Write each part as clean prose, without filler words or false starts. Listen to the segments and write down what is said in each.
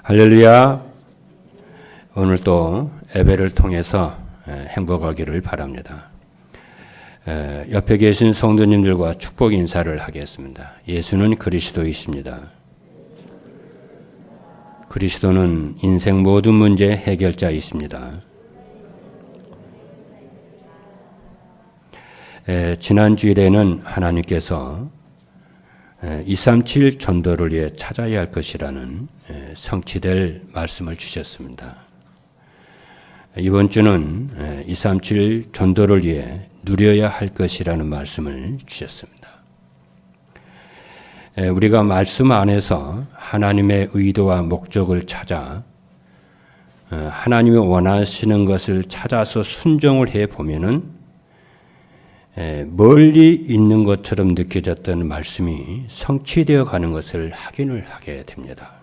할렐루야. 오늘 또 예배를 통해서 행복하기를 바랍니다. 옆에 계신 성도님들과 축복 인사를 하겠습니다. 예수는 그리스도이십니다. 그리스도는 인생 모든 문제 해결자이십니다. 지난 주일에는 하나님께서 237 전도를 위해 찾아야 할 것이라는 성취될 말씀을 주셨습니다. 이번 주는 237 전도를 위해 누려야 할 것이라는 말씀을 주셨습니다. 우리가 말씀 안에서 하나님의 의도와 목적을 찾아 하나님이 원하시는 것을 찾아서 순종을 해 보면은 멀리 있는 것처럼 느껴졌던 말씀이 성취되어 가는 것을 확인을 하게 됩니다.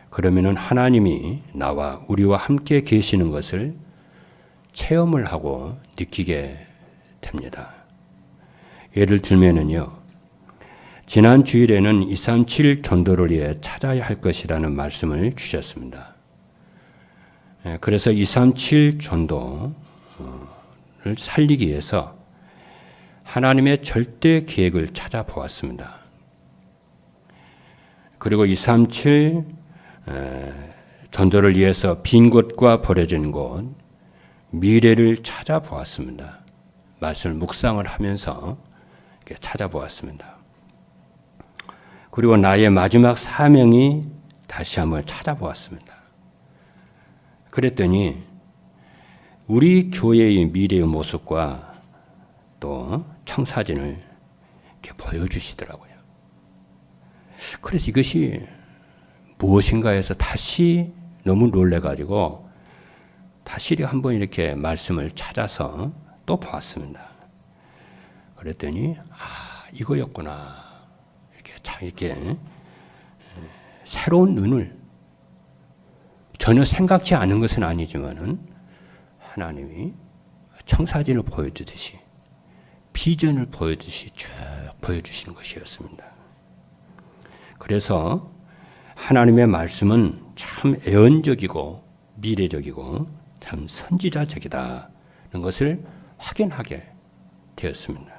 그러면은 하나님이 나와 우리와 함께 계시는 것을 체험을 하고 느끼게 됩니다. 예를 들면은요, 지난 주일에는 237 전도를 위해 찾아야 할 것이라는 말씀을 주셨습니다. 그래서 237 전도를 살리기 위해서 하나님의 절대 계획을 찾아보았습니다. 그리고 237 전도를 위해서 빈 곳과 버려진 곳, 미래를 찾아보았습니다. 말씀을 묵상을 하면서 찾아보았습니다. 그리고 나의 마지막 사명이 다시 한번 찾아보았습니다. 그랬더니 우리 교회의 미래의 모습과 또 청사진을 이렇게 보여주시더라고요. 그래서 이것이 무엇인가 해서 다시 너무 놀래가지고 다시 한번 이렇게 말씀을 찾아서 또 보았습니다. 그랬더니 이거였구나. 이렇게 새로운 눈을, 전혀 생각지 않은 것은 아니지만은 하나님이 청사진을 보여주듯이, 비전을 보여주듯이 쭉 보여주시는 것이었습니다. 그래서 하나님의 말씀은 참 애언적이고 미래적이고 참 선지자적이다는 것을 확인하게 되었습니다.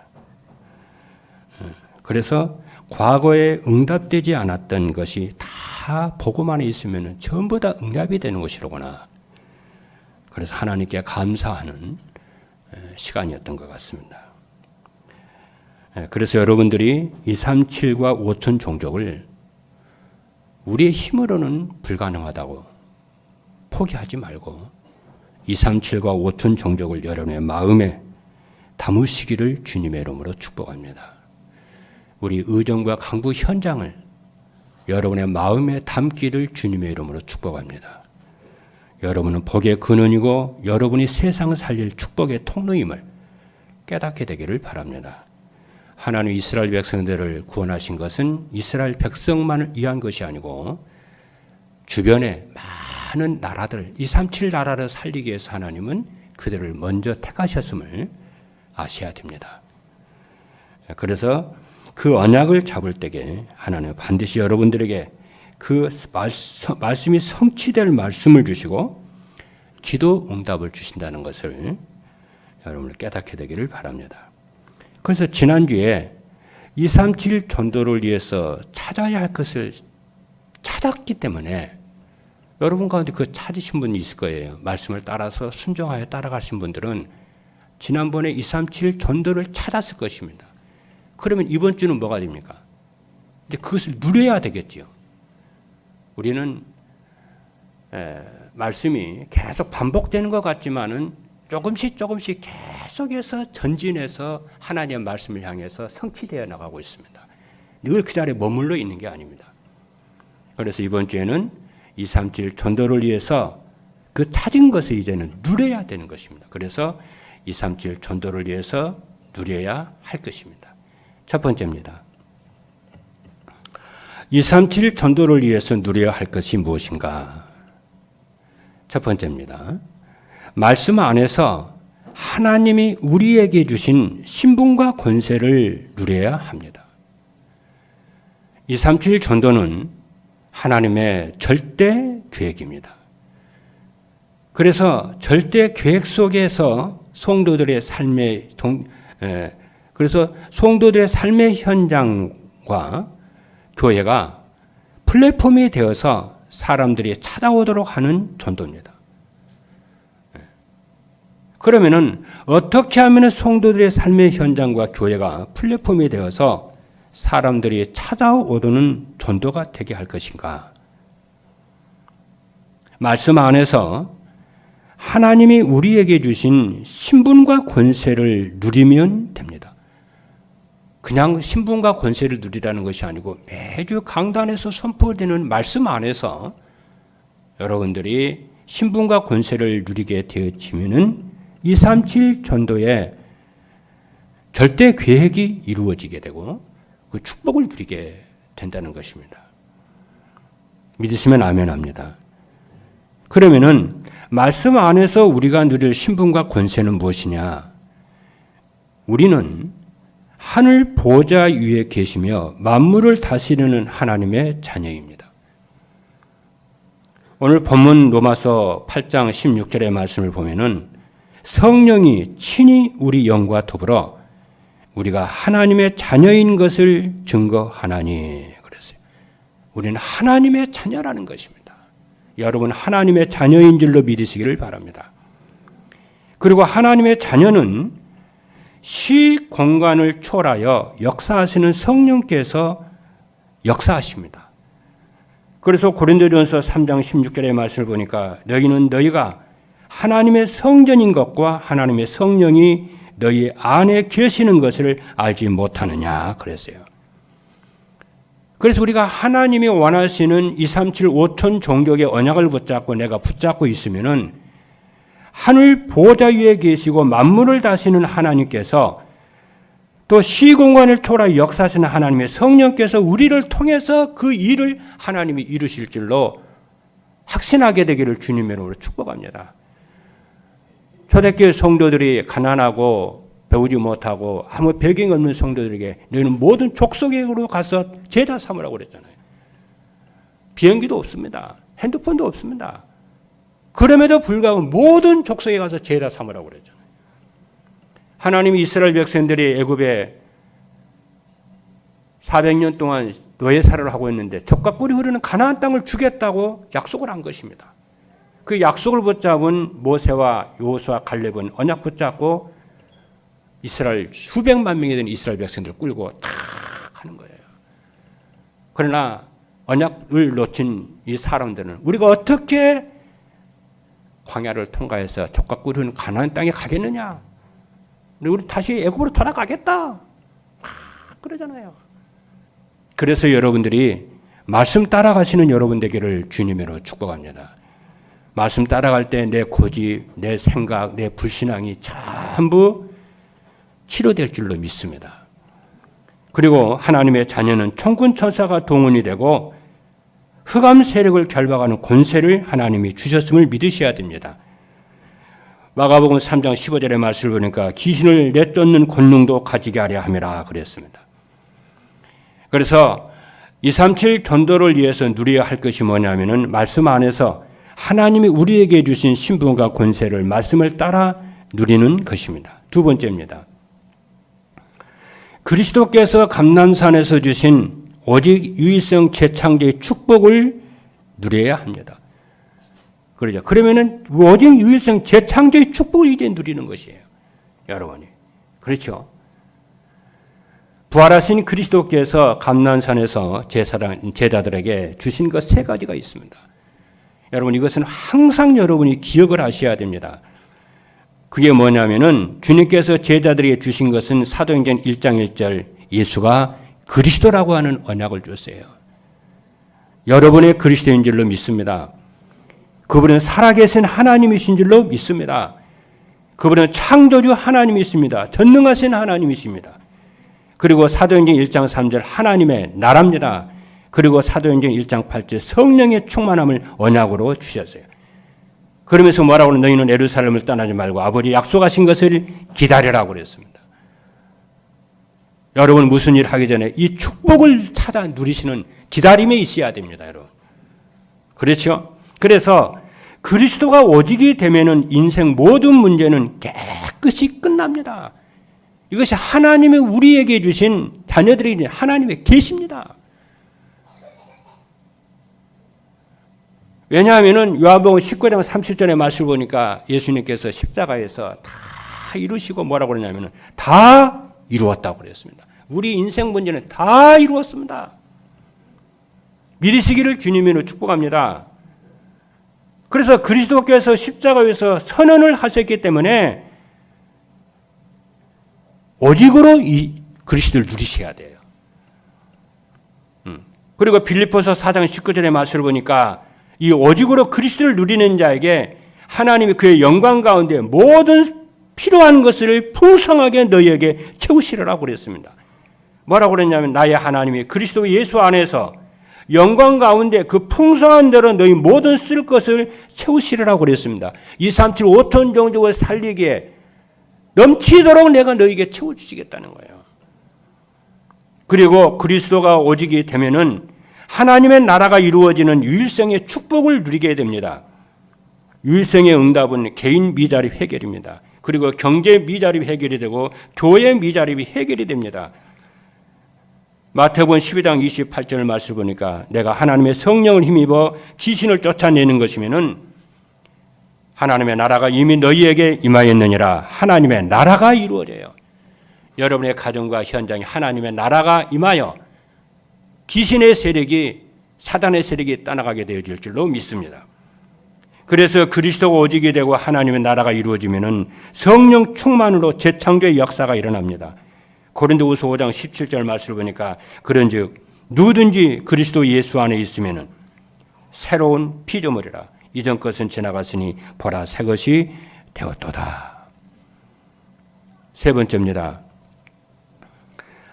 그래서 과거에 응답되지 않았던 것이 다 보고만 있으면 전부 다 응답이 되는 것이로구나. 그래서 하나님께 감사하는 시간이었던 것 같습니다. 그래서 여러분들이 237과 5천 종족을 우리의 힘으로는 불가능하다고 포기하지 말고 237과 5천 종족을 여러분의 마음에 담으시기를 주님의 이름으로 축복합니다. 우리 의정부와 강북 현장을 여러분의 마음에 담기를 주님의 이름으로 축복합니다. 여러분은 복의 근원이고 여러분이 세상을 살릴 축복의 통로임을 깨닫게 되기를 바랍니다. 하나님 이스라엘 백성들을 구원하신 것은 이스라엘 백성만을 위한 것이 아니고 주변에 많은 나라들, 237 나라를 살리기 위해서 하나님은 그들을 먼저 택하셨음을 아셔야 됩니다. 그래서 그 언약을 잡을 때에 하나님은 반드시 여러분들에게 그 말씀이 성취될 말씀을 주시고 기도 응답을 주신다는 것을 여러분을 깨닫게 되기를 바랍니다. 그래서 지난주에 237 전도를 위해서 찾아야 할 것을 찾았기 때문에 여러분 가운데 그 찾으신 분이 있을 거예요. 말씀을 따라서 순종하여 따라가신 분들은 지난번에 237 전도를 찾았을 것입니다. 그러면 이번 주는 뭐가 됩니까? 이제 그것을 누려야 되겠지요. 우리는 말씀이 계속 반복되는 것 같지만은 조금씩 계속해서 전진해서 하나님의 말씀을 향해서 성취되어 나가고 있습니다. 늘 그 자리에 머물러 있는 게 아닙니다. 그래서 이번 주에는 237 전도를 위해서 그 찾은 것을 이제는 누려야 되는 것입니다. 그래서 237 전도를 위해서 누려야 할 것입니다. 첫 번째입니다. 237 전도를 위해서 누려야 할 것이 무엇인가? 첫 번째입니다. 말씀 안에서 하나님이 우리에게 주신 신분과 권세를 누려야 합니다. 237 전도는 하나님의 절대 계획입니다. 그래서 절대 계획 속에서 성도들의 삶의 그래서 성도들의 삶의 현장과 교회가 플랫폼이 되어서 사람들이 찾아오도록 하는 전도입니다. 그러면은 어떻게 하면 성도들의 삶의 현장과 교회가 플랫폼이 되어서 사람들이 찾아오는 전도가 되게 할 것인가? 말씀 안에서 하나님이 우리에게 주신 신분과 권세를 누리면 됩니다. 그냥 신분과 권세를 누리라는 것이 아니고 매주 강단에서 선포되는 말씀 안에서 여러분들이 신분과 권세를 누리게 되어지면은 237 전도의 절대 계획이 이루어지게 되고 그 축복을 누리게 된다는 것입니다. 믿으시면 아멘 합니다. 그러면은 말씀 안에서 우리가 누릴 신분과 권세는 무엇이냐? 우리는 하늘 보좌 위에 계시며 만물을 다스리는 하나님의 자녀입니다. 오늘 본문 로마서 8장 16절의 말씀을 보면은 성령이 친히 우리 영과 더불어 우리가 하나님의 자녀인 것을 증거하나니 그랬어요. 우리는 하나님의 자녀라는 것입니다. 여러분 하나님의 자녀인 줄로 믿으시기를 바랍니다. 그리고 하나님의 자녀는 시 공간을 초월하여 역사하시는 성령께서 역사하십니다. 그래서 고린도전서 3장 16절의 말씀을 보니까 너희는 너희가 하나님의 성전인 것과 하나님의 성령이 너희 안에 계시는 것을 알지 못하느냐 그랬어요. 그래서 우리가 하나님이 원하시는 237 5천 종족의 언약을 붙잡고 내가 붙잡고 있으면은 하늘 보좌 위에 계시고 만물을 다스리는 하나님께서 또 시공간을 초월하여 역사하시는 하나님의 성령께서 우리를 통해서 그 일을 하나님이 이루실 줄로 확신하게 되기를 주님의 이름으로 축복합니다. 초대교회 성도들이 가난하고 배우지 못하고 아무 배경이 없는 성도들에게 너희는 모든 족속으로 가서 제자 삼으라고 그랬잖아요. 비행기도 없습니다. 핸드폰도 없습니다. 그럼에도 불구하고 모든 족속에 가서 제자 삼으라고 그랬잖아요. 하나님이 이스라엘 백성들이 애굽에 400년 동안 노예 생활을 하고 있는데 젖과 꿀이 흐르는 가나안 땅을 주겠다고 약속을 한 것입니다. 그 약속을 붙잡은 모세와 여호수아 갈렙은 언약 붙잡고 이스라엘 수백만 명이 되는 이스라엘 백성들을 끌고 탁 하는 거예요. 그러나 언약을 놓친 이 사람들은 우리가 어떻게 광야를 통과해서 젖과 꿀이 흐르는 가나안 땅에 가겠느냐? 우리 다시 애굽으로 돌아가겠다. 그러잖아요. 그래서 여러분들이 말씀 따라가시는 여러분 되기를 주님으로 축복합니다. 말씀 따라갈 때 내 고집, 내 생각, 내 불신앙이 전부 치료될 줄로 믿습니다. 그리고 하나님의 자녀는 천군 천사가 동원이 되고 흑암 세력을 결박하는 권세를 하나님이 주셨음을 믿으셔야 됩니다. 마가복음 3장 15절의 말씀을 보니까 귀신을 내쫓는 권능도 가지게 하려 함이라 그랬습니다. 그래서 237 전도를 위해서 누려야 할 것이 뭐냐면은 말씀 안에서 하나님이 우리에게 주신 신분과 권세를 말씀을 따라 누리는 것입니다. 두 번째입니다. 그리스도께서 감람산에서 주신 오직 유일성 재창조의 축복을 누려야 합니다. 그러죠. 그러면은 오직 유일성 재창조의 축복을 이제 누리는 것이에요. 여러분이. 그렇죠. 부활하신 그리스도께서 감람산에서 제자들에게 주신 것 세 가지가 있습니다. 여러분 이것은 항상 여러분이 기억을 하셔야 됩니다. 그게 뭐냐면은 주님께서 제자들에게 주신 것은 사도행전 1장 1절 예수가 그리스도라고 하는 언약을 줬어요. 여러분의 그리스도인 줄로 믿습니다. 그분은 살아계신 하나님이신 줄로 믿습니다. 그분은 창조주 하나님이십니다. 전능하신 하나님이십니다. 그리고 사도행전 1장 3절 하나님의 나라입니다. 그리고 사도행전 1장 8절 성령의 충만함을 언약으로 주셨어요. 그러면서 뭐라고 하는 너희는 예루살렘을 떠나지 말고 아버지 약속하신 것을 기다리라고 그랬습니다. 여러분 무슨 일 하기 전에 이 축복을 찾아 누리시는 기다림에 있어야 됩니다. 여러분. 그렇죠? 그래서 그리스도가 오직이 되면은 인생 모든 문제는 깨끗이 끝납니다. 이것이 하나님이 우리에게 주신 자녀들이 하나님의 계십니다. 왜냐하면은 요한복음 19장 30절의 말씀을 보니까 예수님께서 십자가에서 다 이루시고 뭐라고 그러냐면은 다 이루었다고 그랬습니다. 우리 인생 문제는 다 이루었습니다. 믿으시기를 주님으로 축복합니다. 그래서 그리스도께서 십자가에서 선언을 하셨기 때문에 오직으로 이 그리스도를 누리셔야 돼요. 그리고 빌립보서 4장 19절의 말씀을 보니까 이 오직으로 그리스도를 누리는 자에게 하나님이 그의 영광 가운데 모든 필요한 것을 풍성하게 너희에게 채우시리라고 그랬습니다. 뭐라고 그랬냐면 나의 하나님이 그리스도 예수 안에서 영광 가운데 그 풍성한 대로 너희 모든 쓸 것을 채우시리라고 그랬습니다. 237 5톤 종족을 살리기에 넘치도록 내가 너희에게 채워주시겠다는 거예요. 그리고 그리스도가 오직이 되면은 하나님의 나라가 이루어지는 유일성의 축복을 누리게 됩니다. 유일성의 응답은 개인 미자립 해결입니다. 그리고 경제 미자립 해결이 되고 교회 미자립이 해결이 됩니다. 마태복음 12장 28절 말씀을 보니까 내가 하나님의 성령을 힘입어 귀신을 쫓아내는 것이면은 하나님의 나라가 이미 너희에게 임하였느니라. 하나님의 나라가 이루어져요. 여러분의 가정과 현장에 하나님의 나라가 임하여 귀신의 세력이 사단의 세력이 떠나가게 되어질 줄로 믿습니다. 그래서 그리스도가 오직이 되고 하나님의 나라가 이루어지면은 성령 충만으로 재창조의 역사가 일어납니다. 고린도후서 5장 17절 말씀을 보니까 그런즉 누구든지 그리스도 예수 안에 있으면은 새로운 피조물이라. 이전 것은 지나갔으니 보라 새 것이 되었도다. 세 번째입니다.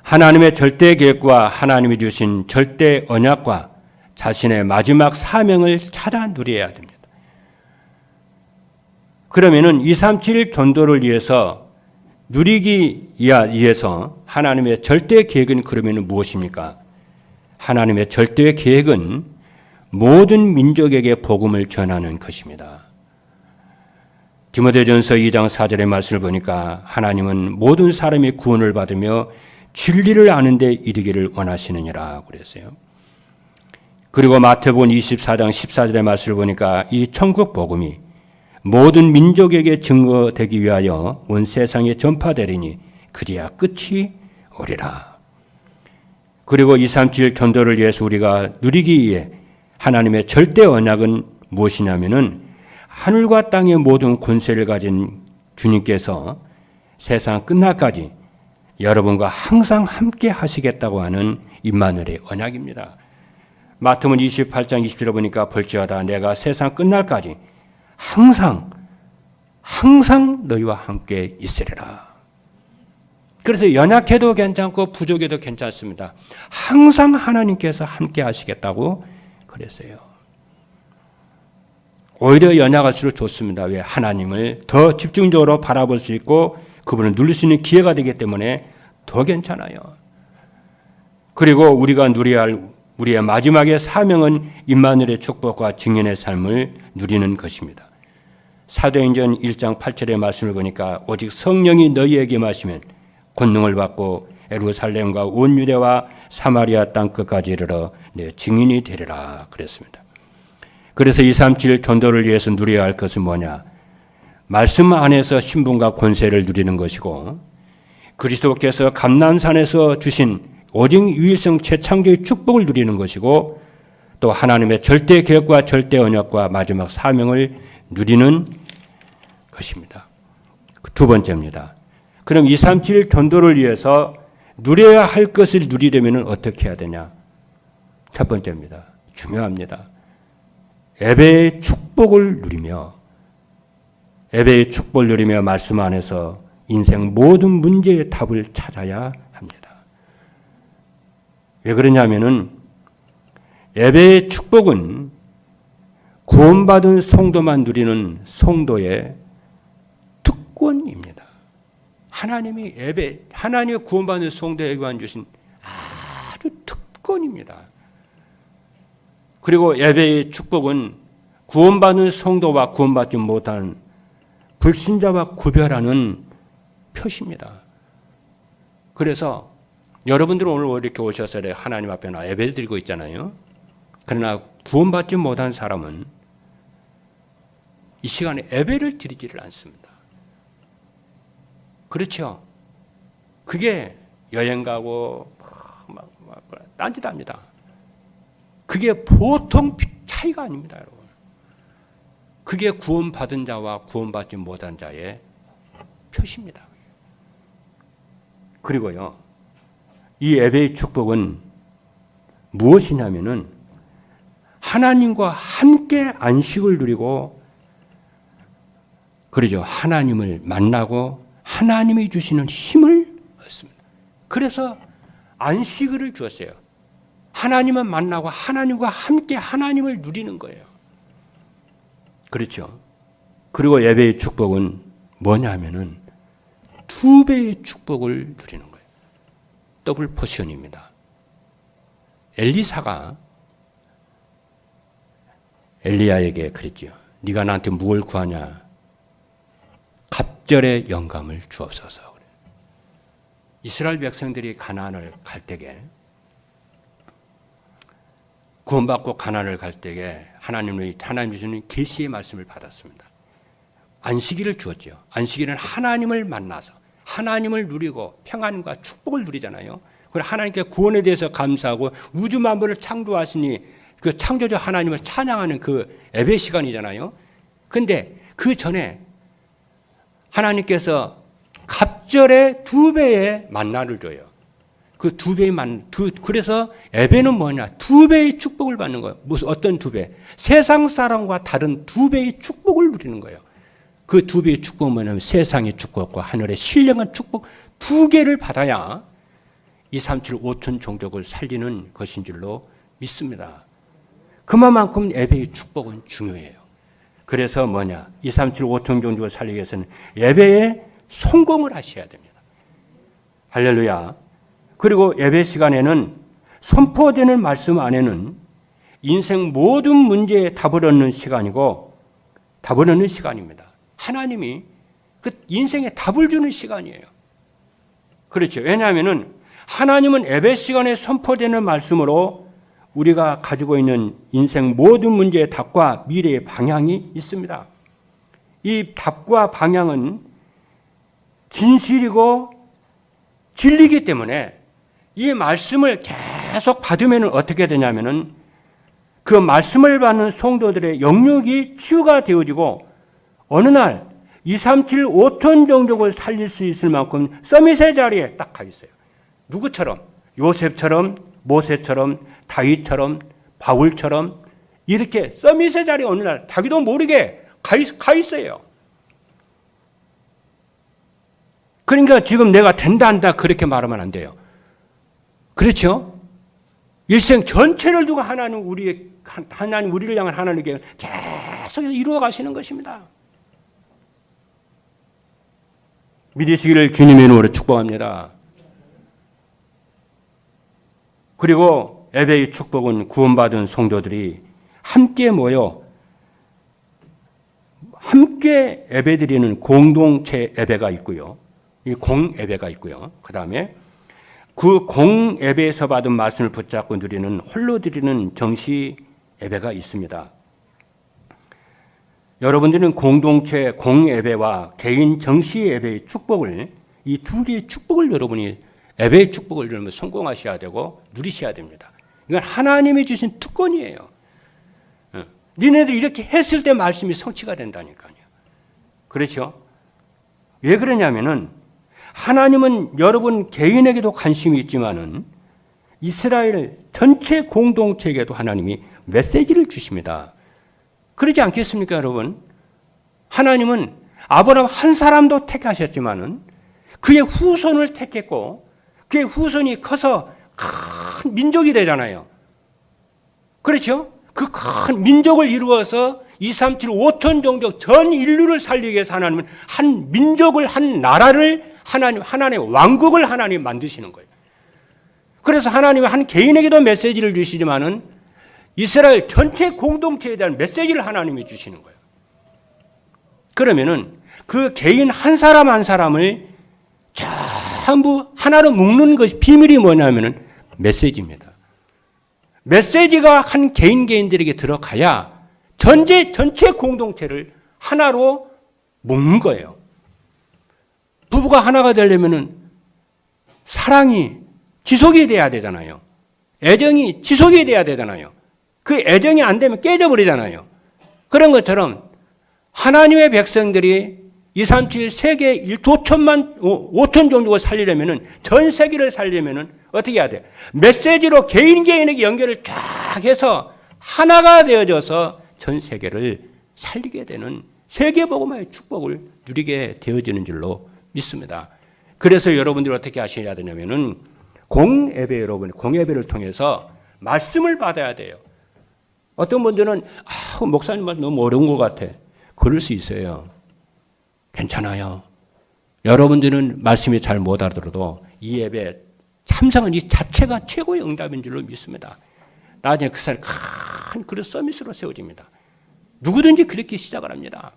하나님의 절대 계획과 하나님이 주신 절대 언약과 자신의 마지막 사명을 찾아 누려야 됩니다. 그러면은 237 전도를 위해서 누리기 위해서 하나님의 절대 계획은 그러면 무엇입니까? 하나님의 절대 계획은 모든 민족에게 복음을 전하는 것입니다. 디모데전서 2장 4절의 말씀을 보니까 하나님은 모든 사람이 구원을 받으며 진리를 아는 데 이르기를 원하시느니라 그랬어요. 그리고 마태복음 24장 14절의 말씀을 보니까 이 천국 복음이 모든 민족에게 증거되기 위하여 온 세상에 전파되리니 그리야 끝이 오리라. 그리고 237 전도를 위해서 우리가 누리기 위해 하나님의 절대 언약은 무엇이냐면은 하늘과 땅의 모든 권세를 가진 주님께서 세상 끝날까지 여러분과 항상 함께 하시겠다고 하는 임마누엘의 언약입니다. 마태복음 28장 20절에 보니까 볼지어다 내가 세상 끝날까지 항상 너희와 함께 있으리라. 그래서 연약해도 괜찮고 부족해도 괜찮습니다. 항상 하나님께서 함께 하시겠다고 그랬어요. 오히려 연약할수록 좋습니다. 왜? 하나님을 더 집중적으로 바라볼 수 있고 그분을 누릴 수 있는 기회가 되기 때문에 더 괜찮아요. 그리고 우리가 누려야 할 우리의 마지막의 사명은 임마누엘의 축복과 증인의 삶을 누리는 것입니다. 사도행전 1장 8절의 말씀을 보니까 오직 성령이 너희에게 임하시면 권능을 받고 예루살렘과 온 유대와 사마리아 땅 끝까지 이르러 내 증인이 되리라 그랬습니다. 그래서 237 전도를 위해서 누려야 할 것은 뭐냐? 말씀 안에서 신분과 권세를 누리는 것이고 그리스도께서 감람산에서 주신 오직 유일성 최창조의 축복을 누리는 것이고 또 하나님의 절대 계획과 절대 언약과 마지막 사명을 누리는 것입니다. 두 번째입니다. 그럼 237 전도를 위해서 누려야 할 것을 누리려면 어떻게 해야 되냐? 첫 번째입니다. 중요합니다. 예배의 축복을 누리며 예배의 축복을 누리며 말씀 안에서 인생 모든 문제의 답을 찾아야 합니다. 왜 그러냐면은 예배의 축복은 구원받은 성도만 누리는 성도의 특권입니다. 하나님이 하나님의 구원받은 성도에게 주신 아주 특권입니다. 그리고 예배의 축복은 구원받은 성도와 구원받지 못한 불신자와 구별하는 표시입니다. 그래서 여러분들은 오늘 이렇게 오셔서 하나님 앞에 나 예배 드리고 있잖아요. 그러나 구원받지 못한 사람은 이 시간에 예배를 드리지를 않습니다. 그렇죠? 그게 여행 가고 딴짓합니다. 그게 보통 차이가 아닙니다, 여러분. 그게 구원받은 자와 구원받지 못한 자의 표시입니다. 그리고요, 이 예배의 축복은 무엇이냐면은 하나님과 함께 안식을 누리고, 그러죠. 하나님을 만나고 하나님이 주시는 힘을 얻습니다. 그래서 안식일을 주었어요. 하나님을 만나고 하나님과 함께 하나님을 누리는 거예요. 그렇죠. 그리고 예배의 축복은 뭐냐 하면은 2배의 축복을 누리는 거예요. 더블 포션입니다. 엘리사가 엘리야에게 그랬죠. 네가 나한테 무엇을 구하냐? 갑절의 영감을 주옵소서. 이스라엘 백성들이 가나안을 갈 때에 구원받고 가나안을 갈 때에 하나님 주시는 계시의 말씀을 받았습니다. 안식일을 주었죠. 안식일은 하나님을 만나서 하나님을 누리고 평안과 축복을 누리잖아요. 그리고 하나님께 구원에 대해서 감사하고 우주 만물을 창조하시니 그 창조주 하나님을 찬양하는 그 예배 시간이잖아요. 근데 그 전에 하나님께서 갑절의 2배의 만나를 줘요. 그 2배의 그래서 예배는 뭐냐? 2배의 축복을 받는 거예요. 무슨 어떤 2배? 세상 사람과 다른 2배의 축복을 누리는 거예요. 그 2배의 축복은 뭐냐면 세상의 축복과 하늘의 신령한 축복 2개를 받아야 237 5천 종족을 살리는 것인 줄로 믿습니다. 그만큼 예배의 축복은 중요해요. 그래서 뭐냐? 237 5천 종족을 살리기 위해서는 예배에 성공을 하셔야 됩니다. 할렐루야. 그리고 예배 시간에는 선포되는 말씀 안에는 인생 모든 문제에 답을 얻는 시간이고 답을 얻는 시간입니다. 하나님이 그 인생에 답을 주는 시간이에요. 그렇죠. 왜냐하면은 하나님은 예배 시간에 선포되는 말씀으로 우리가 가지고 있는 인생 모든 문제의 답과 미래의 방향이 있습니다. 이 답과 방향은 진실이고 진리이기 때문에 이 말씀을 계속 받으면 어떻게 되냐면은 그 말씀을 받는 성도들의 영역이 치유가 되어지고 어느 날 237 5천 종족을 살릴 수 있을 만큼 서밋의 자리에 딱 가 있어요. 누구처럼? 요셉처럼, 모세처럼, 다윗처럼, 바울처럼 이렇게 서밋의 자리에 어느 날 자기도 모르게 가 있어요. 그러니까 지금 내가 된다 한다 그렇게 말하면 안 돼요. 그렇죠? 일생 전체를 두고 하나님 우리를 향한 하나님께 계속 이루어 가시는 것입니다. 믿으시기를 주님의 이름으로 축복합니다. 그리고 예배의 축복은 구원받은 성도들이 함께 모여 함께 예배드리는 공동체 예배가 있고요. 이 공예배가 있고요. 그 다음에 그 공예배에서 받은 말씀을 붙잡고 누리는 홀로 드리는 정시 예배가 있습니다. 여러분들은 공동체 공예배와 개인 정시 예배의 축복을 이 2개의 축복을 여러분이 예배의 축복을 누리면 성공하셔야 되고 누리셔야 됩니다. 이건 하나님이 주신 특권이에요. 니네들 이렇게 했을 때 말씀이 성취가 된다니까요. 그렇죠? 왜 그러냐면은 하나님은 여러분 개인에게도 관심이 있지만은 이스라엘 전체 공동체에게도 하나님이 메시지를 주십니다. 그러지 않겠습니까, 여러분? 하나님은 아브라함 한 사람도 택하셨지만은 그의 후손을 택했고 그의 후손이 커서 큰 민족이 되잖아요. 그렇죠? 그 큰 민족을 이루어서 237 5천 종족 전 인류를 살리기 위해서 하나님은 한 민족을 한 나라를 하나님의 왕국을 하나님 만드시는 거예요. 그래서 하나님은 한 개인에게도 메시지를 주시지만은 이스라엘 전체 공동체에 대한 메시지를 하나님이 주시는 거예요. 그러면은 그 개인 한 사람 한 사람을 전부 하나로 묶는 것이 비밀이 뭐냐면은 메시지입니다. 메시지가 한 개인들에게 들어가야 전체 공동체를 하나로 묶는 거예요. 부부가 하나가 되려면은 사랑이 지속이 돼야 되잖아요. 애정이 지속이 돼야 되잖아요. 그 애정이 안 되면 깨져버리잖아요. 그런 것처럼 하나님의 백성들이 237 세계 1조천만 5천 종족을 살리려면은 전 세계를 살리려면은 어떻게 해야 돼? 메시지로 개인에게 연결을 쫙 해서 하나가 되어져서 전 세계를 살리게 되는 세계복음화의 축복을 누리게 되어지는 줄로 믿습니다. 그래서 여러분들이 어떻게 하셔야 되냐면은 공예배를 통해서 말씀을 받아야 돼요. 어떤 분들은 목사님 말씀 너무 어려운 것 같아. 그럴 수 있어요. 괜찮아요. 여러분들은 말씀이 잘 못 알아들어도 이 예배 참석은 이 자체가 최고의 응답인 줄로 믿습니다. 나중에 그 사람이 큰 그릇 서밋으로 세워집니다. 누구든지 그렇게 시작을 합니다.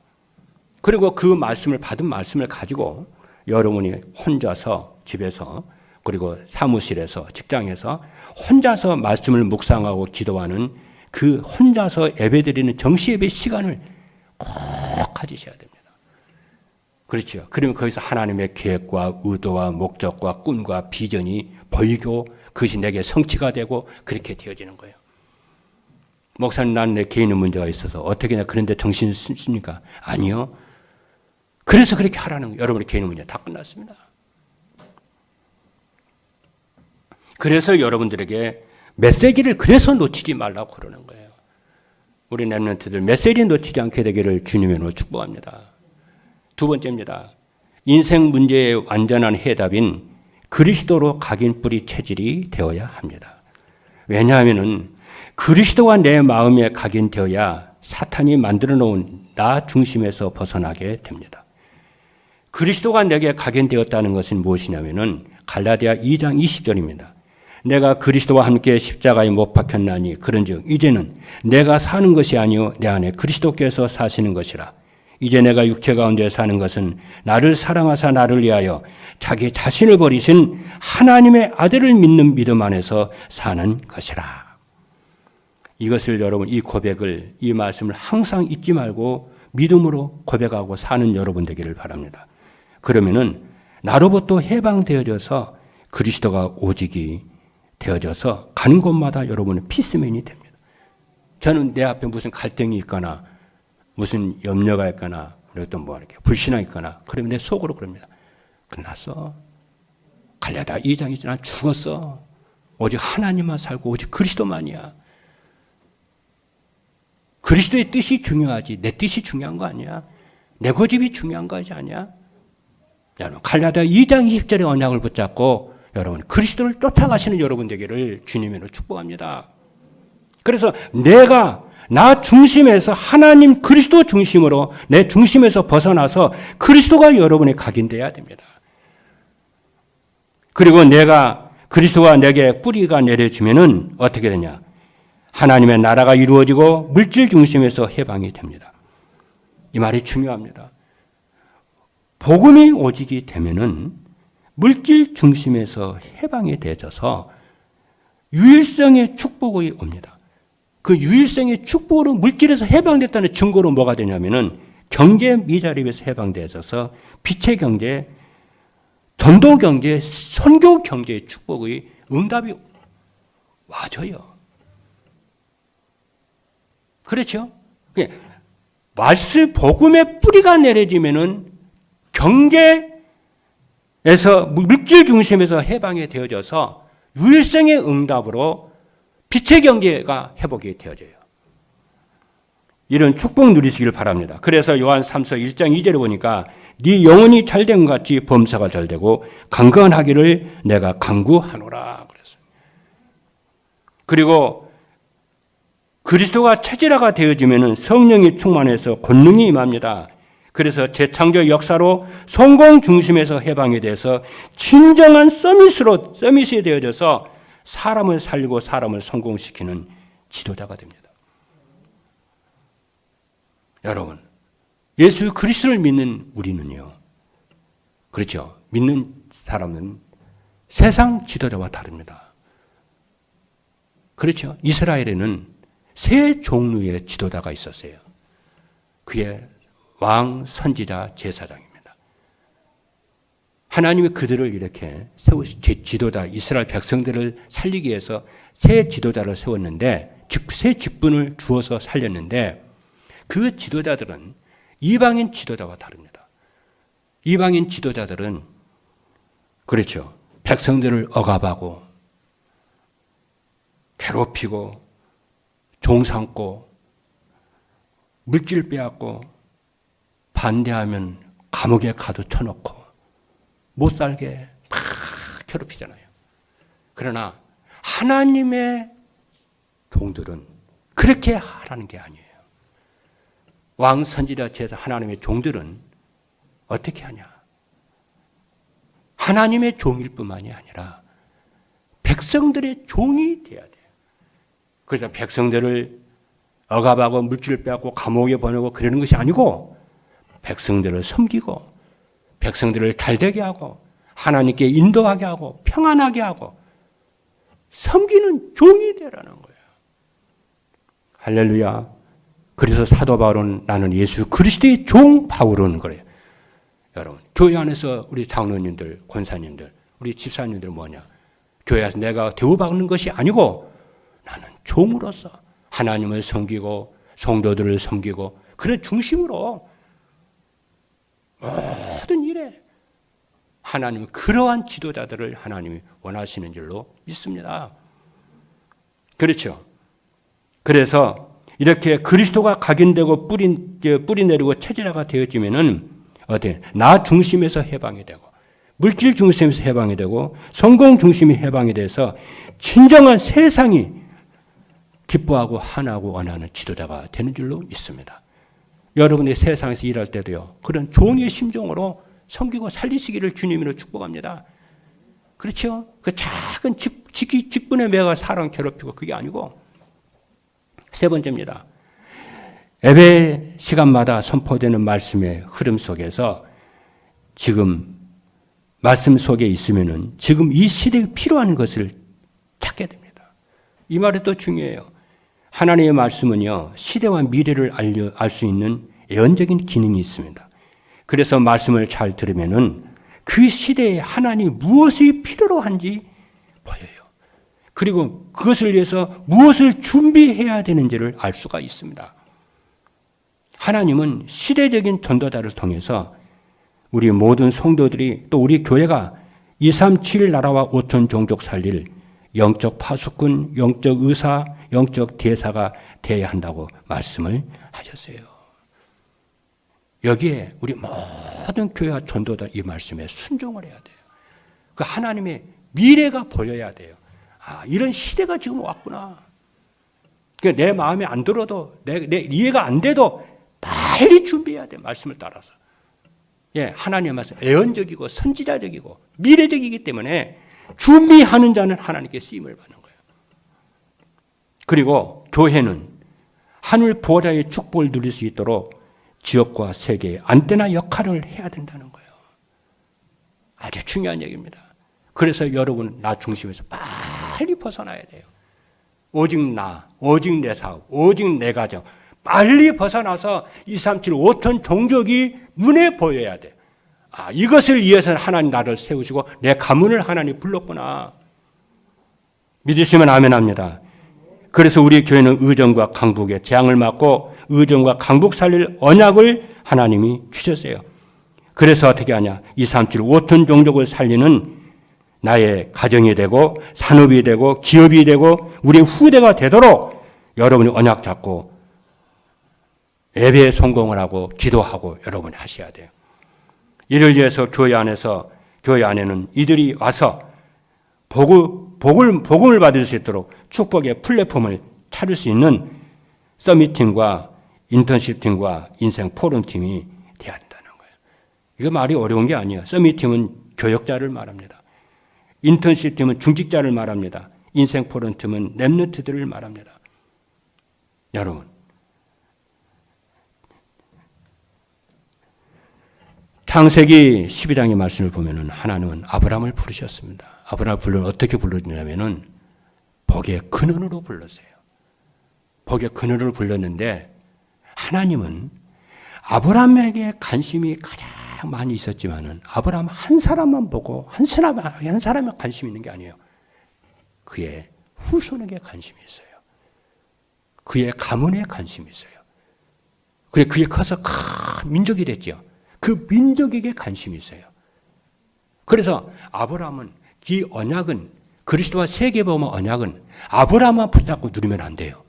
그리고 그 말씀을 받은 말씀을 가지고 여러분이 혼자서 집에서 그리고 사무실에서 직장에서 혼자서 말씀을 묵상하고 기도하는 그 혼자서 예배드리는 정시예배 시간을 꼭 가지셔야 됩니다. 그렇죠. 그러면 거기서 하나님의 계획과 의도와 목적과 꿈과 비전이 보이고 그것이 내게 성취가 되고 그렇게 되어지는 거예요. 목사님, 나는 내 개인의 문제가 있어서 어떻게 그런데 정신 씁니까? 아니요. 그래서 그렇게 하라는 거예요. 여러분의 개인의 문제 다 끝났습니다. 그래서 여러분들에게 메시지를 그래서 놓치지 말라고 그러는 거예요. 우리 랩런트들 메시지 놓치지 않게 되기를 주님으로 축복합니다. 두 번째입니다. 인생 문제의 완전한 해답인 그리스도로 각인 뿌리 체질이 되어야 합니다. 왜냐하면 그리스도가 내 마음에 각인되어야 사탄이 만들어 놓은 나 중심에서 벗어나게 됩니다. 그리스도가 내게 각인되었다는 것은 무엇이냐면 갈라디아 2장 20절입니다. 내가 그리스도와 함께 십자가에 못 박혔나니 그런즉 이제는 내가 사는 것이 아니요 내 안에 그리스도께서 사시는 것이라. 이제 내가 육체 가운데 사는 것은 나를 사랑하사 나를 위하여 자기 자신을 버리신 하나님의 아들을 믿는 믿음 안에서 사는 것이라. 이것을 여러분, 이 고백을, 이 말씀을 항상 잊지 말고 믿음으로 고백하고 사는 여러분 되기를 바랍니다. 그러면은 나로부터 해방되어져서 그리스도가 오직이 되어져서 가는 곳마다 여러분은 피스맨이 됩니다. 저는 내 앞에 무슨 갈등이 있거나 무슨 염려가 있거나 또 뭐 이렇게 불신앙이 있거나 그러면 내 속으로 그럽니다. 끝났어. 갈라디아 2장이지 난 죽었어. 오직 하나님만 살고 오직 그리스도만이야. 그리스도의 뜻이 중요하지 내 뜻이 중요한 거 아니야. 내 고집이 중요한 것이 아니야. 여러분 갈라디아 2장 20절의 언약을 붙잡고 여러분 그리스도를 쫓아가시는 여러분 되기를 주님으로 축복합니다. 그래서 내가 나 중심에서 하나님 그리스도 중심으로 내 중심에서 벗어나서 그리스도가 여러분의 각인되어야 됩니다. 그리고 내가 그리스도가 내게 뿌리가 내려지면은 어떻게 되냐? 하나님의 나라가 이루어지고 물질 중심에서 해방이 됩니다. 이 말이 중요합니다. 복음이 오직이 되면은 물질 중심에서 해방이 되어져서 유일성의 축복이 옵니다. 그 유일성의 축복으로 물질에서 해방됐다는 증거로 뭐가 되냐면은 경제 미자립에서 해방되어져서 빛의 경제, 전도 경제, 선교 경제의 축복의 응답이 와줘요. 그렇죠? 말씀 복음의 뿌리가 내려지면은 경제에서 물질 중심에서 해방이 되어져서 유일성의 응답으로 빛의 경제가 회복이 되어져요. 이런 축복 누리시길 바랍니다. 그래서 요한 3서 1장 2절에 보니까 네 영혼이 잘된 것 같이 범사가 잘되고 강건하기를 내가 간구하노라 그랬어요. 그리고 그리스도가 체질화가 되어지면 성령이 충만해서 권능이 임합니다. 그래서 재창조 역사로 성공 중심에서 해방이 돼서 진정한 서밋이 되어져서 사람을 살리고 사람을 성공시키는 지도자가 됩니다. 여러분, 예수 그리스도를 믿는 우리는요, 그렇죠? 믿는 사람은 세상 지도자와 다릅니다. 그렇죠? 이스라엘에는 세 종류의 지도자가 있었어요. 그의 왕, 선지자, 제사장입니다. 하나님이 그들을 이렇게 지도자, 이스라엘 백성들을 살리기 위해서 새 지도자를 세웠는데, 새 직분을 주어서 살렸는데, 그 지도자들은 이방인 지도자와 다릅니다. 이방인 지도자들은 그렇죠. 백성들을 억압하고 괴롭히고 종삼고 물질 빼앗고 반대하면 감옥에 가둬쳐놓고 못 살게 막 괴롭히잖아요. 그러나 하나님의 종들은 그렇게 하라는 게 아니에요. 왕, 선지자, 제사, 하나님의 종들은 어떻게 하냐? 하나님의 종일 뿐만이 아니라 백성들의 종이 돼야 돼요. 그래서 백성들을 억압하고 물질을 빼앗고 감옥에 보내고 그러는 것이 아니고 백성들을 섬기고 백성들을 잘되게 하고 하나님께 인도하게 하고 평안하게 하고 섬기는 종이 되라는 거예요. 할렐루야. 그래서 사도 바울은 나는 예수 그리스도의 종 바울은 그래요. 여러분, 교회 안에서 우리 장로님들, 권사님들, 우리 집사님들 뭐냐? 교회에서 내가 대우받는 것이 아니고 나는 종으로서 하나님을 섬기고 성도들을 섬기고 그런 중심으로 모든 일에 하나님은 그러한 지도자들을 하나님이 원하시는 줄로 믿습니다. 그렇죠. 그래서 이렇게 그리스도가 각인되고 뿌리 내리고 체질화가 되어지면은 어때? 나 중심에서 해방이 되고 물질 중심에서 해방이 되고 성공 중심이 해방이 돼서 진정한 세상이 기뻐하고 환하고 원하는 지도자가 되는 줄로 믿습니다. 여러분이 세상에서 일할 때도요, 그런 종의 심정으로 섬기고 살리시기를 주님으로 축복합니다. 그렇죠? 그 작은 직분에 매가 사람 괴롭히고 그게 아니고. 세 번째입니다. 예배 시간마다 선포되는 말씀의 흐름 속에서 지금 말씀 속에 있으면은 지금 이 시대에 필요한 것을 찾게 됩니다. 이 말이 또 중요해요. 하나님의 말씀은요, 시대와 미래를 알 수 있는 예언적인 기능이 있습니다. 그래서 말씀을 잘 들으면은 그 시대에 하나님이 무엇이 필요로 한지 보여요. 그리고 그것을 위해서 무엇을 준비해야 되는지를 알 수가 있습니다. 하나님은 시대적인 전도자를 통해서 우리 모든 성도들이 또 우리 교회가 237 나라와 5천 종족 살릴 영적 파수꾼, 영적 의사, 영적 대사가 되어야 한다고 말씀을 하셨어요. 여기에 우리 모든 교회와 전도자 이 말씀에 순종을 해야 돼요. 그 하나님의 미래가 보여야 돼요. 아, 이런 시대가 지금 왔구나. 그러니까 내 마음에 안 들어도 내 이해가 안 돼도 빨리 준비해야 돼. 말씀을 따라서. 예, 하나님의 말씀 예언적이고 선지자적이고 미래적이기 때문에 준비하는 자는 하나님께 쓰임을 받는 거예요. 그리고 교회는 하늘 보호자의 축복을 누릴 수 있도록 지역과 세계의 안테나 역할을 해야 된다는 거예요. 아주 중요한 얘기입니다. 그래서 여러분 나 중심에서 빨리 벗어나야 돼요. 오직 나, 오직 내 사업, 오직 내 가정 빨리 벗어나서 237, 5천 종족이 눈에 보여야 돼. 아, 이것을 위해서 하나님 나를 세우시고 내 가문을 하나님 불렀구나. 믿으시면 아멘 합니다. 그래서 우리 교회는 의정과 강북에 재앙을 맞고 의정과 강북 살릴 언약을 하나님이 주셨어요. 그래서 어떻게 하냐. 237, 5천 종족을 살리는 나의 가정이 되고 산업이 되고 기업이 되고 우리 후대가 되도록 여러분이 언약 잡고 예배에 성공을 하고 기도하고 여러분이 하셔야 돼요. 이를 위해서 교회 안에는 이들이 와서 복음을 받을 수 있도록 축복의 플랫폼을 찾을 수 있는 서밋팀과 인턴십팀과 인생 포럼팀이 돼야 된다는 거예요. 이거 말이 어려운 게 아니에요. 서밋팀은 교역자를 말합니다. 인턴십팀은 중직자를 말합니다. 인생 포럼팀은 랩런트들을 말합니다. 여러분, 창세기 12장의 말씀을 보면은 하나님은 아브라함을 부르셨습니다. 아브라함을 어떻게 불렀냐면은 복의 근원으로 불렀어요. 복의 근원으로 불렀는데 하나님은 아브라함에게 관심이 가장 많이 있었지만은 아브라함 한 사람만 보고 한 사람에 관심이 있는 게 아니에요. 그의 후손에게 관심이 있어요. 그의 가문에 관심이 있어요. 그래 그게 커서 큰 민족이 됐죠. 그 민족에게 관심이 있어요. 그래서 아브라함은 이 언약은 그리스도와 세계보험 언약은 아브라함만 붙잡고 누리면 안 돼요.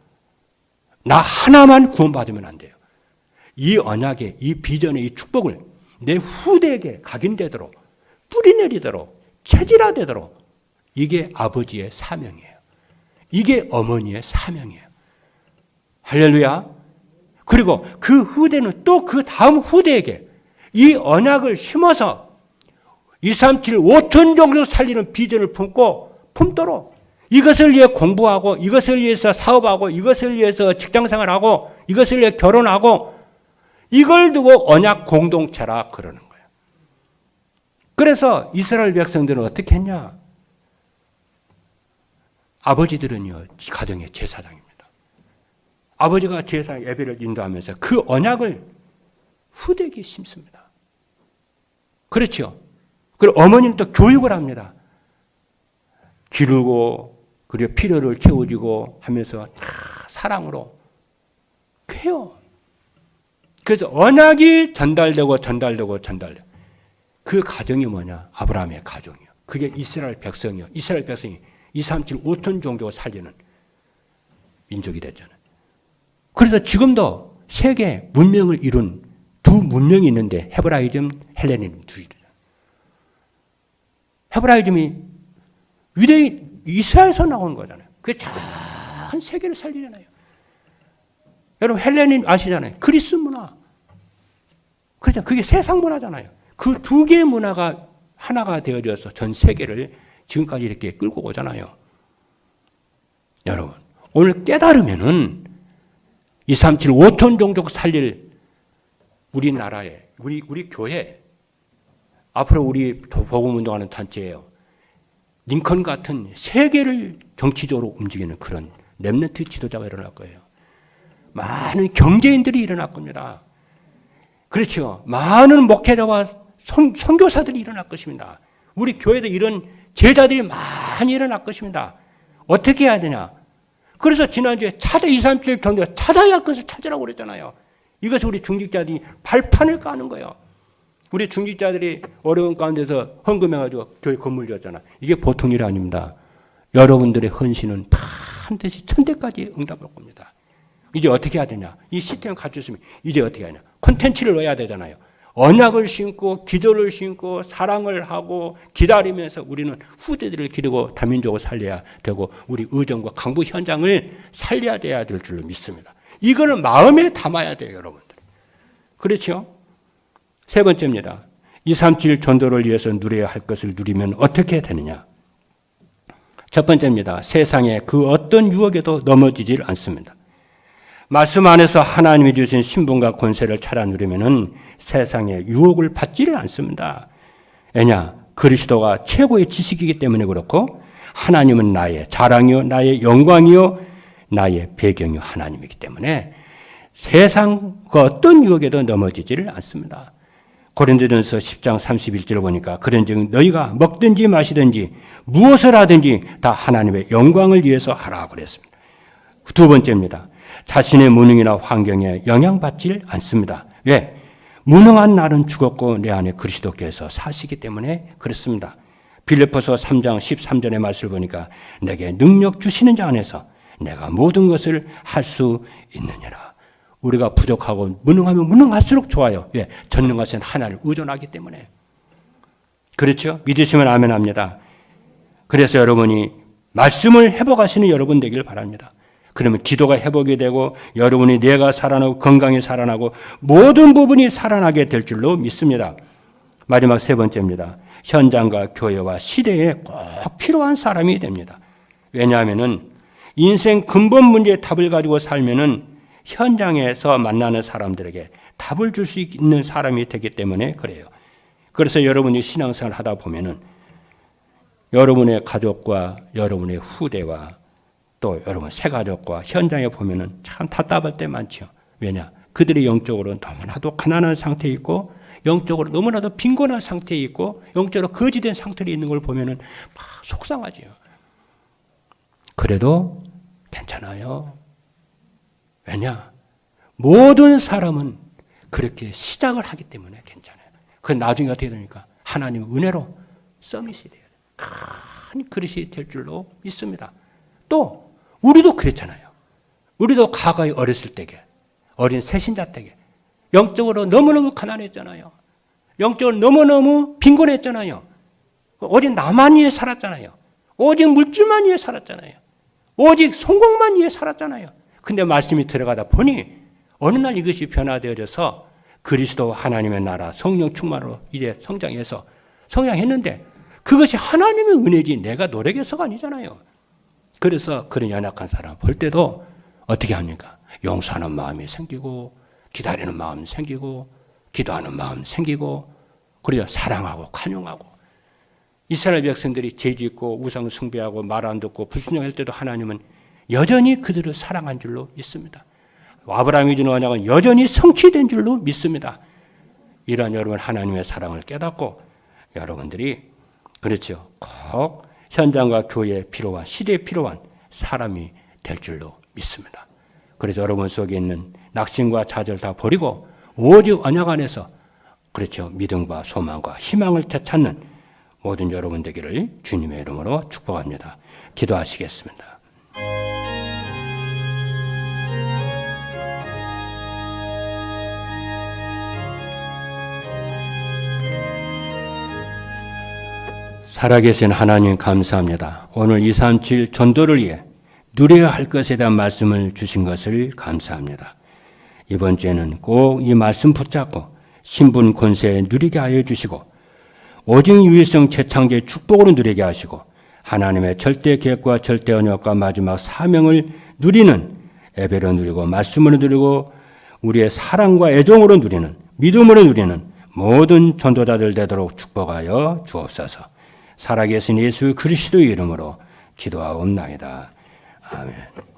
나 하나만 구원받으면 안 돼요. 이 언약의 이 비전의 이 축복을 내 후대에게 각인되도록 뿌리내리도록 체질화되도록 이게 아버지의 사명이에요. 이게 어머니의 사명이에요. 할렐루야. 그리고 그 후대는 또 그 다음 후대에게 이 언약을 심어서 237, 5천 종족 살리는 비전을 품도록 이것을 위해 공부하고 이것을 위해서 사업하고 이것을 위해서 직장생활하고 이것을 위해 결혼하고 이걸 두고 언약 공동체라 그러는 거예요. 그래서 이스라엘 백성들은 어떻게 했냐? 아버지들은요, 가정의 제사장입니다. 아버지가 제사장 예배를 인도하면서 그 언약을 후대에게 심습니다. 그렇죠? 그리고 어머니는 또 교육을 합니다. 기르고, 그리고 필요를 채워주고 하면서 다 사랑으로 해요. 그래서 언약이 전달되고. 그 가정이 뭐냐? 아브라함의 가정이요. 그게 이스라엘 백성이요. 이스라엘 백성이 237, 5천 종족을 살리는 민족이 됐잖아요. 그래서 지금도 세계 문명을 이룬 두 문명이 있는데 헤브라이즘, 헬레니즘 둘이잖아요. 헤브라이즘이 위대히 이스라엘에서 나온 거잖아요. 그게 전 세계를 살리잖아요. 여러분 헬레니즘 아시잖아요. 그리스 문화. 그렇죠. 그게 세상 문화잖아요. 그 두 개의 문화가 하나가 되어져서 전 세계를 지금까지 이렇게 끌고 오잖아요. 여러분 오늘 깨달으면은 237, 5천 종족 살릴 우리나라에 우리 교회 앞으로 우리 복음운동하는 단체예요. 링컨 같은 세계를 정치적으로 움직이는 그런 렘넌트 지도자가 일어날 거예요. 많은 경제인들이 일어날 겁니다. 그렇죠. 많은 목회자와 선교사들이 일어날 것입니다. 우리 교회도 이런 제자들이 많이 일어날 것입니다. 어떻게 해야 되냐? 그래서 지난주에 237 경제가 찾아야 할 것을 찾으라고 그랬잖아요. 이것을 우리 중직자들이 발판을 까는 거예요. 우리 중직자들이 어려운 가운데서 헌금해가지고 교회 건물 지었잖아. 이게 보통 일이 아닙니다. 여러분들의 헌신은 반드시 천대까지 응답할 겁니다. 이제 어떻게 해야 되냐? 이 시스템을 갖췄으면 이제 어떻게 하냐? 콘텐츠를 넣어야 되잖아요. 언약을 심고 기도를 심고 사랑을 하고 기다리면서 우리는 후대들을 기르고 다민족을 살려야 되고 우리 의정과 강부 현장을 살려야 돼야 될 줄로 믿습니다. 이거는 마음에 담아야 돼요, 여러분들. 그렇죠? 세 번째입니다. 237 전도를 위해서 누려야 할 것을 누리면 어떻게 되느냐? 첫 번째입니다. 세상의 그 어떤 유혹에도 넘어지질 않습니다. 말씀 안에서 하나님이 주신 신분과 권세를 찾아 누리면은 세상의 유혹을 받지를 않습니다. 왜냐? 그리스도가 최고의 지식이기 때문에 그렇고 하나님은 나의 자랑이요 나의 영광이요 나의 배경이요 하나님이기 때문에 세상 그 어떤 유혹에도 넘어지지를 않습니다. 고린도전서 10장 31절을 보니까 그런즉 너희가 먹든지 마시든지 무엇을 하든지 다 하나님의 영광을 위해서 하라 그랬습니다. 두 번째입니다. 자신의 무능이나 환경에 영향받지 않습니다. 왜? 무능한 나는 죽었고 내 안에 그리스도께서 사시기 때문에 그렇습니다. 빌립보서 3장 13절의 말씀을 보니까 내게 능력 주시는 자 안에서 내가 모든 것을 할 수 있느니라. 우리가 부족하고 무능하면 무능할수록 좋아요. 왜? 전능하신 하나를 의존하기 때문에. 그렇죠? 믿으시면 아멘 합니다. 그래서 여러분이 말씀을 회복하시는 여러분 되길 바랍니다. 그러면 기도가 회복이 되고 여러분이 뇌가 살아나고 건강이 살아나고 모든 부분이 살아나게 될 줄로 믿습니다. 마지막 세 번째입니다. 현장과 교회와 시대에 꼭 필요한 사람이 됩니다. 왜냐하면 인생 근본 문제의 답을 가지고 살면은 현장에서 만나는 사람들에게 답을 줄 수 있는 사람이 되기 때문에 그래요. 그래서 여러분이 신앙생활 하다 보면은 여러분의 가족과 여러분의 후대와 또 여러분 새가족과 현장에 보면은 참 답답할 때 많죠. 왜냐? 그들이 영적으로 너무나도 가난한 상태에 있고 영적으로 너무나도 빈곤한 상태에 있고 영적으로 거지된 상태에 있는 걸 보면은 막 속상하지요. 그래도 괜찮아요. 왜냐? 모든 사람은 그렇게 시작을 하기 때문에 괜찮아요. 그 나중에 어떻게 됩니까? 하나님 은혜로 서밋이 돼요. 큰 그릇이 될 줄로 믿습니다. 또 우리도 그랬잖아요. 우리도 과거에 어렸을 때게 어린 새신자 때게 영적으로 너무너무 가난했잖아요. 영적으로 너무너무 빈곤했잖아요. 오직 나만 위해 살았잖아요. 오직 물질만 위해 살았잖아요. 오직 성공만 위해 살았잖아요. 근데 말씀이 들어가다 보니 어느 날 이것이 변화되어져서 그리스도 하나님의 나라 성령 충만으로 이제 성장했는데 그것이 하나님의 은혜지 내가 노력해서가 아니잖아요. 그래서 그런 연약한 사람 볼 때도 어떻게 합니까? 용서하는 마음이 생기고 기다리는 마음 생기고 기도하는 마음 생기고 그래서 사랑하고 관용하고 이스라엘 백성들이 죄짓고 우상 숭배하고 말 안 듣고 불순종할 때도 하나님은 여전히 그들을 사랑한 줄로 믿습니다. 아브라함이 준 언약은 여전히 성취된 줄로 믿습니다. 이러한 여러분 하나님의 사랑을 깨닫고 여러분들이 그렇죠. 꼭 현장과 교회에 필요한 시대에 필요한 사람이 될 줄로 믿습니다. 그래서 여러분 속에 있는 낙심과 좌절 다 버리고 오직 언약 안에서 그렇죠. 믿음과 소망과 희망을 되찾는 모든 여러분 되기를 주님의 이름으로 축복합니다. 기도하시겠습니다. 살아계신 하나님 감사합니다. 오늘 237 전도를 위해 누려야 할 것에 대한 말씀을 주신 것을 감사합니다. 이번 주에는 꼭 이 말씀 붙잡고 신분 권세 누리게 하여 주시고 오직 유일성 재창조의 축복으로 누리게 하시고 하나님의 절대 계획과 절대 언약과 마지막 사명을 누리는 예배로 누리고 말씀으로 누리고 우리의 사랑과 애정으로 누리는 믿음으로 누리는 모든 전도자들 되도록 축복하여 주옵소서. 살아계신 예수 그리스도의 이름으로 기도하옵나이다. 아멘.